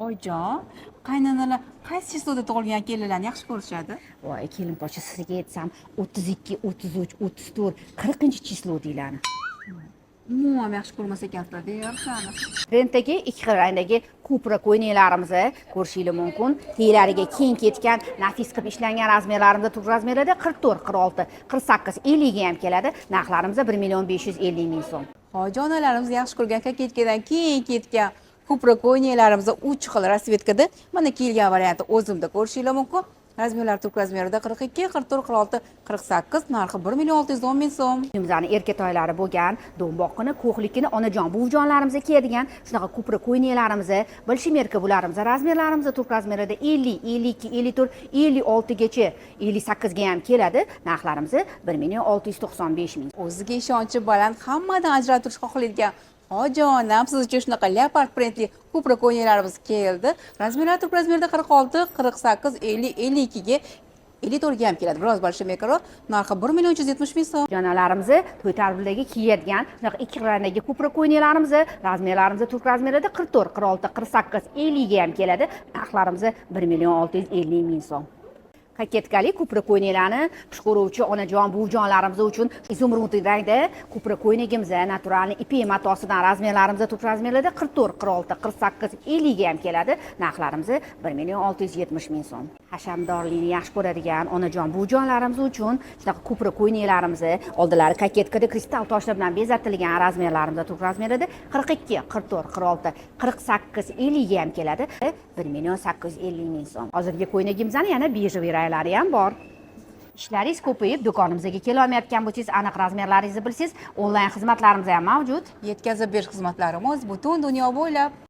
Oyijon, qaynanalar qaysi chizuvda tug'ilgan kelinlarni yaxshi ko'rishadi? Voy, kelin pocha sizga aytsam 32, 33, 34, 40 chislo deyiladi. Umuman yaxshi ko'rmas ekansizlar deyapsizlar. Rentdagi ikki xil rangdagi kupra ko'ylaklarimizni ko'rishingiz mumkin. Teylariga keng ketgan, nafis qilib ishlangan razmerlarimizda turli razmerlarda 44, 46, 48, 50 ga ham keladi. Narxlarimiz 1.550.000 so'm. Hoji-onalarimiz yaxshi ko'rgan koketkadan keyin ketgan ko'proq o'ynaylarimizni 3 xil rasvetkada mana kelgan varianti o'zimda ko'rishingiz mumkin. Razmerlar turk razmerida 42, 44, 46, 48, narxi 1.610.000 so'm. Uyimizning erkatoylari bo'lgan, do'mboqqini, ko'hlikini, onajon, buvijonlarimizga kiyadigan shunaqa ko'prik ko'ynaklarimizni, bolshimerka bularimiz, razmerlarimiz turk razmerida 50, 52, 54, 56 gacha, 58 ga ham keladi. Narxlarimiz 1.695.000. O'ziga ishonchi baland, hammadan ajratib xohlaydigan hoji-onam siz uchun shunaqa leopard printli ko'proq o'ynaylarimiz keldi. Razmerlar turk razmerida 46, 48, 50, 52 ga 54 ga ham keladi. Biroz bolshimerkaroq, narxi 1.370.000 so'm. Jonalarimiz to'y tarbiyadagi kiyadigan shunaqa ikki rangdagi ko'prik ko'ynaklarimiz, razmerlarimiz turk razmerida 44, 46, 48, 50 ga ham keladi. Narxlarimiz 1.650.000 so'm. Koketkali ko'prik ko'ynaklarni qish ko'ruvchi onajon, buvijonlarimiz uchun izumrud rangda ko'prik ko'ynagimiz naturalniy ipek matosidan razmerlarimiz turk razmerlarda 44, 46, 48, 50 ga ham keladi. Narxlarimiz 1.670.000 so'm. Hashamdorlikni yaxshi ko'radigan onajon, buvijonlarimiz uchun shunaqa ko'prik ko'ynaklarimiz, oldilari koketkada kristal toshlar bilan bezatilgan razmerlarimiz turk razmerida 42, 44, 46, 48, 50 ga ham keladi. 1.850.000 so'm. Hozirgi ko'ynagimizning yana bejeviy ranglari ham bor. Ishlaringiz ko'payib, do'konimizga kela olmayotgan bo'lsangiz, aniq razmerlaringizni bilsangiz, onlayn xizmatlarimiz ham mavjud. Yetkazib berish xizmatlarimiz butun dunyo bo'ylab